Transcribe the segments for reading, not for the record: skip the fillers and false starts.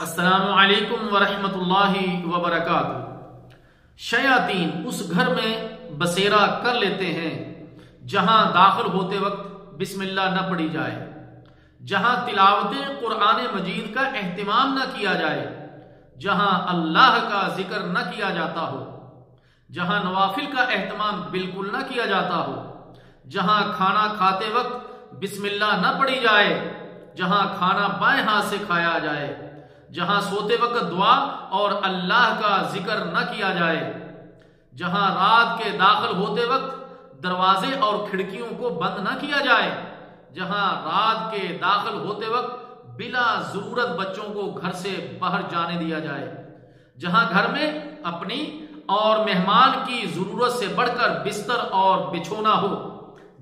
السلام علیکم ورحمۃ اللہ وبرکاتہ۔ شیاطین اس گھر میں بسیرا کر لیتے ہیں جہاں داخل ہوتے وقت بسم اللہ نہ پڑھی جائے، جہاں تلاوت قرآن مجید کا اہتمام نہ کیا جائے، جہاں اللہ کا ذکر نہ کیا جاتا ہو، جہاں نوافل کا اہتمام بالکل نہ کیا جاتا ہو، جہاں کھانا کھاتے وقت بسم اللہ نہ پڑھی جائے، جہاں کھانا بائیں ہاتھ سے کھایا جائے، جہاں سوتے وقت دعا اور اللہ کا ذکر نہ کیا جائے، جہاں رات کے داخل ہوتے وقت دروازے اور کھڑکیوں کو بند نہ کیا جائے، جہاں رات کے داخل ہوتے وقت بلا ضرورت بچوں کو گھر سے باہر جانے دیا جائے، جہاں گھر میں اپنی اور مہمان کی ضرورت سے بڑھ کر بستر اور بچھونا ہو،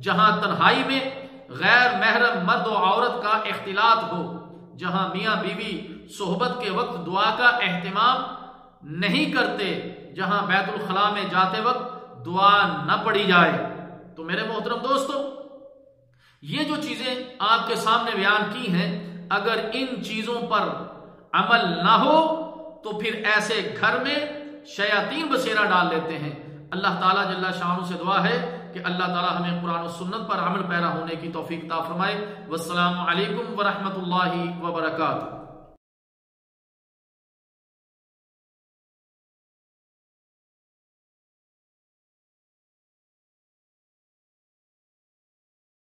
جہاں تنہائی میں غیر محرم مرد و عورت کا اختلاط ہو، جہاں میاں بیوی صحبت کے وقت دعا کا اہتمام نہیں کرتے، جہاں بیت الخلاء میں جاتے وقت دعا نہ پڑھی جائے۔ تو میرے محترم دوستو، یہ جو چیزیں آپ کے سامنے بیان کی ہیں، اگر ان چیزوں پر عمل نہ ہو تو پھر ایسے گھر میں شیاطین بسیرا ڈال لیتے ہیں۔ اللہ تعالیٰ جل شانہ سے دعا ہے کہ اللہ تعالیٰ ہمیں قرآن و سنت پر عمل پیرا ہونے کی توفیق عطا فرمائے۔ والسلام علیکم ورحمۃ اللہ وبرکاتہ۔